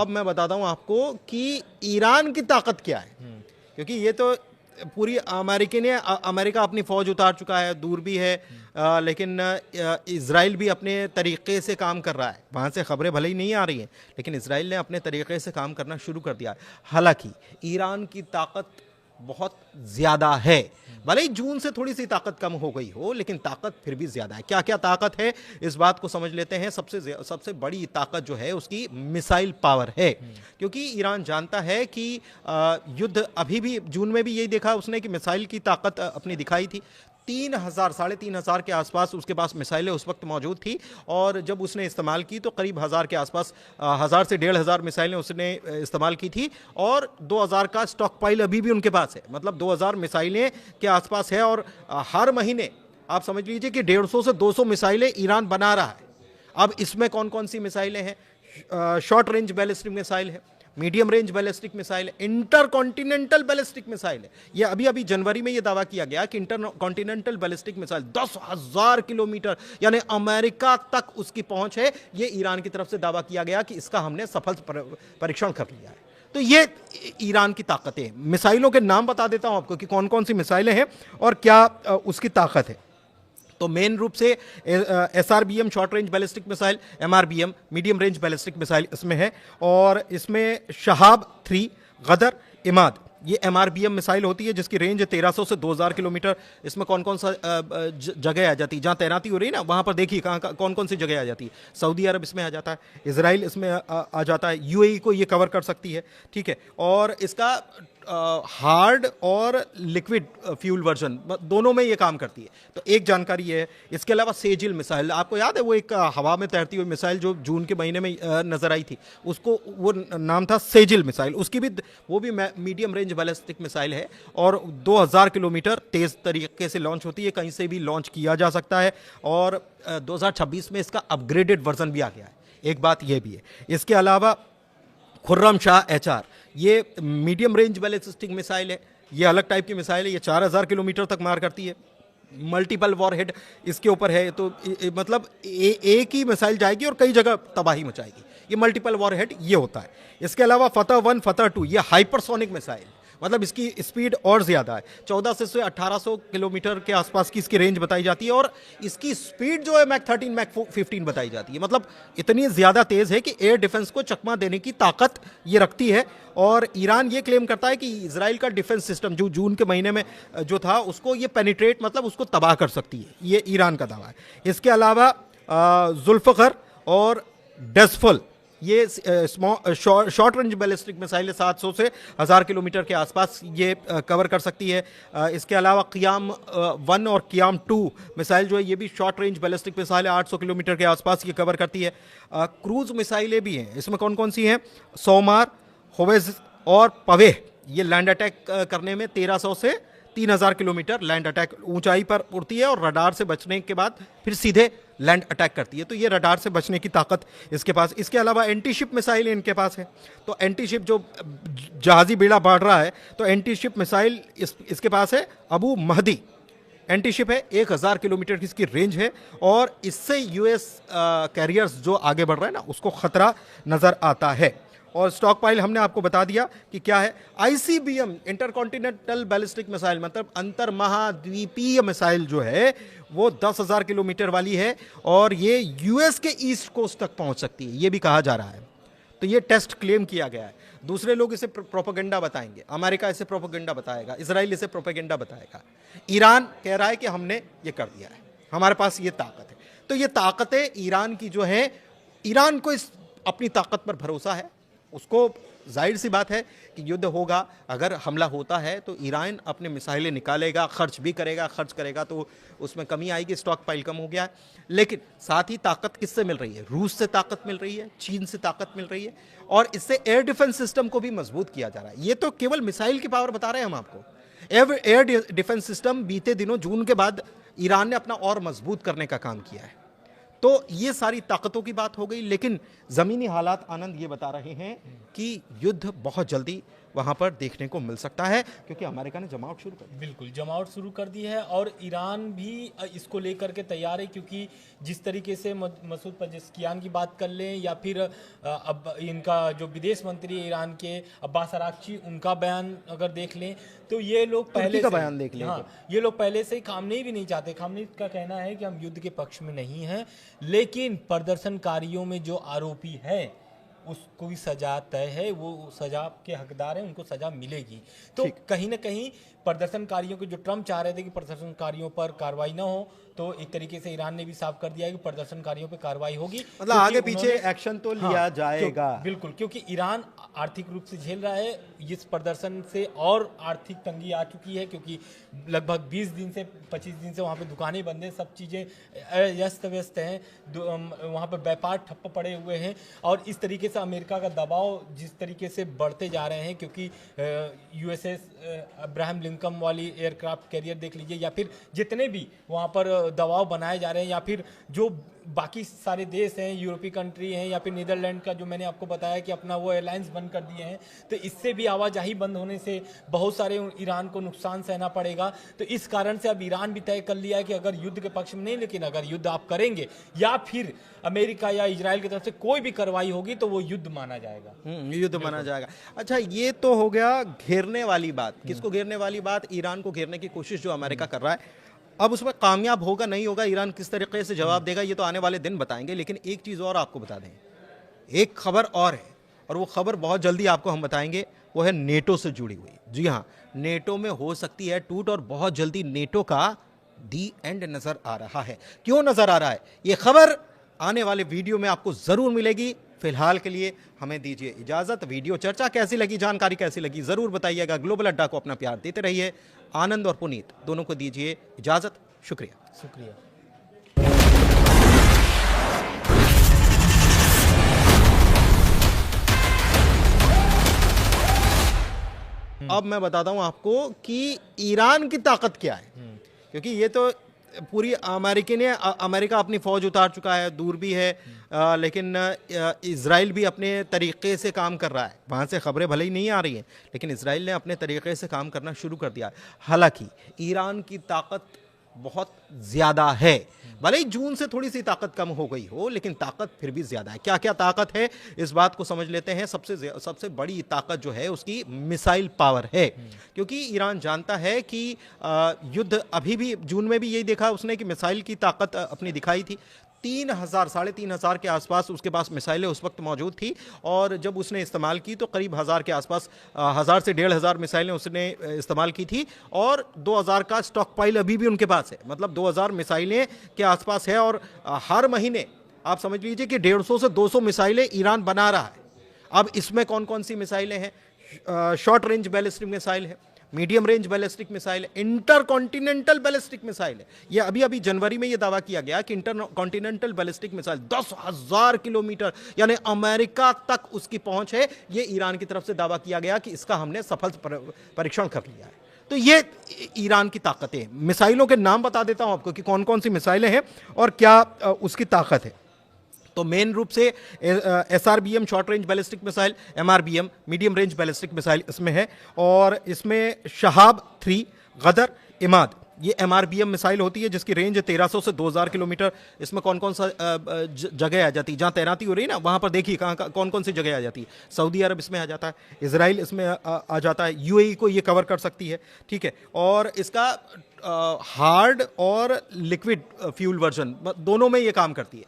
अब मैं बताता हूँ आपको कि ईरान की ताकत क्या है, क्योंकि ये तो पूरी अमेरिका अपनी फौज उतार चुका है, दूर भी है, लेकिन इज़राइल भी अपने तरीक़े से काम कर रहा है। वहाँ से ख़बरें भले ही नहीं आ रही हैं, लेकिन इज़राइल ने अपने तरीक़े से काम करना शुरू कर दिया है। हालांकि ईरान की ताकत बहुत ज़्यादा है, भले ही जून से थोड़ी सी ताकत कम हो गई हो, लेकिन ताकत फिर भी ज़्यादा है। क्या क्या ताकत है, इस बात को समझ लेते हैं। सबसे बड़ी ताकत जो है उसकी मिसाइल पावर है, क्योंकि ईरान जानता है कि युद्ध अभी भी, जून में भी यही देखा उसने कि मिसाइल की ताकत अपनी दिखाई थी। 3,000 3,500 के आसपास उसके पास मिसाइलें उस वक्त मौजूद थी, और जब उसने इस्तेमाल की तो करीब 1,000 के आसपास, 1,000 से 1,500 मिसाइलें उसने इस्तेमाल की थी, और 2,000 का स्टॉक पाइल अभी भी उनके पास है। मतलब 2,000 मिसाइलें के आसपास है, और हर महीने आप समझ लीजिए कि 150 से 200 मिसाइलें ईरान बना रहा है। अब इसमें कौन कौन सी मिसाइलें हैं? शॉर्ट रेंज बैलिस्टिक मिसाइल है, मीडियम रेंज बैलिस्टिक मिसाइल है, इंटर कॉन्टिनेंटल बैलिस्टिक मिसाइल है। ये अभी जनवरी में ये दावा किया गया कि inter continental ballistic missile 10,000 kilometre, यानी अमेरिका तक उसकी पहुंच है। ये ईरान की तरफ से दावा किया गया कि इसका हमने सफल परीक्षण कर लिया है। तो ये ईरान की ताकतें। मिसाइलों के नाम बता देता हूं आपको कि कौन कौन सी मिसाइलें हैं और क्या उसकी ताकत है। तो मेन रूप से SRBM short range ballistic missile, MRBM medium range ballistic missile इसमें है, और इसमें शहाब 3, गदर, इमाद, ये MRBM मिसाइल होती है जिसकी रेंज 1300 से 2,000 किलोमीटर। इसमें कौन कौन सा जगह आ जाती है, जहाँ तैनाती हो रही है ना, वहाँ पर देखिए कहाँ कौन कौन सी जगह आ जाती है। सऊदी अरब इसमें आ जाता है, इजराइल इसमें आ जाता है, UAE को ये कवर कर सकती है, ठीक है। और इसका हार्ड और लिक्विड फ्यूल वर्जन दोनों में ये काम करती है। तो एक जानकारी ये है। इसके अलावा सेजिल मिसाइल, आपको याद है वो एक हवा में तैरती हुई मिसाइल जो जून के महीने में नजर आई थी, उसको वो नाम था सेजिल मिसाइल। उसकी भी, वो भी मीडियम रेंज बैलिस्टिक मिसाइल है, और 2,000 किलोमीटर तेज तरीके से लॉन्च होती है, कहीं से भी लॉन्च किया जा सकता है। और 2026 में इसका अपग्रेडेड वर्जन भी आ गया है, एक बात यह भी है। इसके अलावा खुर्रम शाह HR, ये मीडियम रेंज बैलिस्टिक मिसाइल है, ये अलग टाइप की मिसाइल है, ये 4,000 किलोमीटर तक मार करती है। मल्टीपल वॉरहेड इसके ऊपर है, तो मतलब एक ही मिसाइल जाएगी और कई जगह तबाही मचाएगी। ये मल्टीपल वॉरहेड ये होता है। इसके अलावा फतह 1, फतह 2, ये हाइपरसोनिक मिसाइल, मतलब इसकी स्पीड और ज़्यादा है, 1400 से 1800 किलोमीटर के आसपास की इसकी रेंज बताई जाती है, और इसकी स्पीड जो है मैक 13 मैक 15 बताई जाती है। मतलब इतनी ज़्यादा तेज़ है कि एयर डिफेंस को चकमा देने की ताकत ये रखती है। और ईरान ये क्लेम करता है कि इजराइल का डिफेंस सिस्टम जो जून के महीने में जो था, उसको ये पेनिट्रेट, मतलब उसको तबाह कर सकती है, ये ईरान का दावा है। इसके अलावा जुल्फ़िकार और डेस्फल, ये शॉर्ट रेंज बैलिस्टिक मिसाइल 700 से 1,000 किलोमीटर के आसपास ये कवर कर सकती है। इसके अलावा क़ियाम 1 और क़ियाम 2 मिसाइल जो है, ये भी शॉर्ट रेंज बैलिस्टिक मिसाइल है, 800 किलोमीटर के आसपास ये कवर करती है। क्रूज़ मिसाइलें भी हैं, इसमें कौन कौन सी हैं? सोमार, होवेज और पवेह, ये लैंड अटैक करने में 1,300 से 3,000 किलोमीटर लैंड अटैक ऊंचाई पर उड़ती है, और रडार से बचने के बाद फिर सीधे लैंड अटैक करती है। तो ये रडार से बचने की ताकत इसके पास। इसके अलावा एंटी शिप मिसाइल इनके पास है। तो एंटी शिप, जो जहाजी बेड़ा बढ़ रहा है, तो एंटी शिप मिसाइल इसके पास है। अबू महदी एंटी शिप है, 1,000 किलोमीटर की इसकी रेंज है, और इससे US कैरियर्स जो आगे बढ़ रहे हैं ना, उसको खतरा नजर आता है। और स्टॉक पाइल हमने आपको बता दिया कि क्या है। ICBM इंटरकॉन्टिनेंटल बैलिस्टिक मिसाइल, मतलब अंतर महाद्वीपीय मिसाइल जो है, वो 10,000 किलोमीटर वाली है, और ये US के ईस्ट कोस्ट तक पहुंच सकती है, ये भी कहा जा रहा है। तो ये टेस्ट क्लेम किया गया है। दूसरे लोग इसे प्रोपेगेंडा बताएंगे, अमेरिका इसे प्रोपेगेंडा बताएगा, इजराइल इसे प्रोपेगेंडा बताएगा। ईरान कह रहा है कि हमने ये कर दिया है, हमारे पास ये ताकत है। तो ये ताकतें ईरान की जो है, ईरान को इस अपनी ताकत पर भरोसा है। उसको जाहिर सी बात है कि युद्ध होगा, अगर हमला होता है तो ईरान अपने मिसाइलें निकालेगा, खर्च भी करेगा, खर्च करेगा तो उसमें कमी आएगी, स्टॉक पाइल कम हो गया है। लेकिन साथ ही ताकत किससे मिल रही है? रूस से ताकत मिल रही है, चीन से ताकत मिल रही है, और इससे एयर डिफेंस सिस्टम को भी मजबूत किया जा रहा है। ये तो केवल मिसाइल की पावर बता रहे हैं हम आपको। एयर डिफेंस सिस्टम बीते दिनों जून के बाद ईरान ने अपना और मजबूत करने का काम किया है। तो ये सारी ताकतों की बात हो गई, लेकिन ज़मीनी हालात आनंद ये बता रहे हैं कि युद्ध बहुत जल्दी वहाँ पर देखने को मिल सकता है, क्योंकि अमेरिका ने जमावट शुरू कर दी। बिल्कुल जमावट शुरू कर दी है और ईरान भी इसको लेकर के तैयार है, क्योंकि जिस तरीके से मसूद पजेश्कियान की बात कर लें या फिर अब इनका जो विदेश मंत्री है ईरान के अब्बास अराक्ची, उनका बयान अगर देख लें तो ये लोग पहले का से बयान देख लें। हाँ, ये लोग पहले से ही खामनेई भी नहीं चाहते। खामनेई का कहना है कि हम युद्ध के पक्ष में नहीं हैं, लेकिन प्रदर्शनकारियों में जो आरोपी है उसको भी सजा तय है, वो सजा के हकदार हैं, उनको सजा मिलेगी। तो कहीं ना कहीं प्रदर्शनकारियों के जो ट्रम्प चाह रहे थे कि प्रदर्शनकारियों पर कार्रवाई ना हो, तो एक तरीके से ईरान ने भी साफ कर दिया है कि प्रदर्शनकारियों पर कार्रवाई होगी, मतलब आगे पीछे एक्शन तो लिया जाएगा। बिल्कुल, क्योंकि ईरान आर्थिक रूप से झेल रहा है, इस प्रदर्शन से और आर्थिक तंगी आ चुकी है, क्योंकि लगभग 20 दिन से 25 दिन से वहाँ पे दुकानें बंद हैं, सब चीज़ें अस्त व्यस्त हैं, वहाँ पर व्यापार ठप्प पड़े हुए हैं। और इस तरीके से अमेरिका का दबाव जिस तरीके से बढ़ते जा रहे हैं, क्योंकि यूएसएस अब्राहम लिंकन वाली एयरक्राफ्ट कैरियर देख लीजिए, या फिर जितने भी वहाँ पर दबाव बनाए जा रहे हैं, या फिर जो बाकी सारे देश हैं, यूरोपीय कंट्री हैं, या फिर नीदरलैंड का जो मैंने आपको बताया कि अपना वो एयरलाइंस बंद कर दिए हैं, तो इससे भी आवाजाही बंद होने से बहुत सारे ईरान को नुकसान सहना पड़ेगा। तो इस कारण से अब ईरान भी तय कर लिया है कि अगर युद्ध के पक्ष में नहीं, लेकिन अगर युद्ध आप करेंगे या फिर अमेरिका या इजराइल की तरफ से कोई भी कार्रवाई होगी तो वो युद्ध माना जाएगा। युद्ध माना जाएगा। अच्छा, ये तो हो गया घेरने वाली बात। किसको घेरने वाली बात? ईरान को घेरने की कोशिश जो अमेरिका कर रहा है। अब उसमें कामयाब होगा नहीं होगा, ईरान किस तरीके से जवाब देगा, ये तो आने वाले दिन बताएंगे। लेकिन एक चीज़ और आपको बता दें, एक खबर और है, और वो खबर बहुत जल्दी आपको हम बताएंगे, वो है नेटो से जुड़ी हुई। जी हाँ, नेटो में हो सकती है टूट, और बहुत जल्दी नेटो का दी एंड नजर आ रहा है। क्यों नजर आ रहा है, ये खबर आने वाले वीडियो में आपको जरूर मिलेगी। फिलहाल के लिए हमें दीजिए इजाजत। वीडियो चर्चा कैसी लगी, जानकारी कैसी लगी, जरूर बताइएगा। ग्लोबल अड्डा को अपना प्यार देते रहिए। आनंद और पुनीत दोनों को दीजिए इजाजत। शुक्रिया। अब मैं बताता हूं आपको कि ईरान की ताकत क्या है, क्योंकि ये तो पूरी अमेरिका अपनी फौज उतार चुका है, दूर भी है, लेकिन इजराइल भी अपने तरीके से काम कर रहा है। वहाँ से खबरें भले ही नहीं आ रही हैं, लेकिन इजराइल ने अपने तरीके से काम करना शुरू कर दिया है। हालांकि ईरान की ताकत बहुत ज़्यादा है, भले ही जून से थोड़ी सी ताकत कम हो गई हो, लेकिन ताकत फिर भी ज़्यादा है। क्या क्या ताकत है, इस बात को समझ लेते हैं। सबसे बड़ी ताकत जो है उसकी मिसाइल पावर है, क्योंकि ईरान जानता है कि युद्ध अभी भी, जून में भी यही देखा उसने कि मिसाइल की ताकत अपनी दिखाई थी। 3,000-3,500 के आसपास उसके पास मिसाइलें उस वक्त मौजूद थी, और जब उसने इस्तेमाल की तो करीब 1,000 के आसपास, 1,000 से 1,500 मिसाइलें उसने इस्तेमाल की थी, और 2,000 का स्टॉक पाइल अभी भी उनके पास है। मतलब 2,000 मिसाइलें के आसपास है, और हर महीने आप समझ लीजिए कि 150 से 200 मिसाइलें ईरान बना रहा है। अब इसमें कौन कौन सी मिसाइलें हैं? शॉर्ट रेंज बैलिस्टिक मिसाइल है, मीडियम रेंज बैलिस्टिक मिसाइल है, इंटर कॉन्टिनेंटल बैलिस्टिक मिसाइल है। ये अभी जनवरी में ये दावा किया गया कि inter continental ballistic missile 10,000 kilometre, यानी अमेरिका तक उसकी पहुंच है। ये ईरान की तरफ से दावा किया गया कि इसका हमने सफल परीक्षण कर लिया है। तो ये ईरान की ताकतें। मिसाइलों के नाम बता देता हूं आपको कि कौन कौन सी मिसाइलें हैं और क्या उसकी ताकत है। तो मेन रूप से SRBM short range ballistic missile, MRBM medium range ballistic missile इसमें है, और इसमें शहाब 3, गदर, इमाद, ये MRBM मिसाइल होती है जिसकी रेंज 1,300 से 2,000 किलोमीटर। इसमें कौन कौन सा जगह आ जाती है, जहाँ तैनाती हो रही है ना, वहाँ पर देखिए कौन कौन सी जगह आ जाती है। सऊदी अरब इसमें आ जाता है, इजराइल इसमें आ जाता है, UAE को ये कवर कर सकती है, ठीक है। और इसका हार्ड और लिक्विड फ्यूल वर्जन दोनों में ये काम करती है।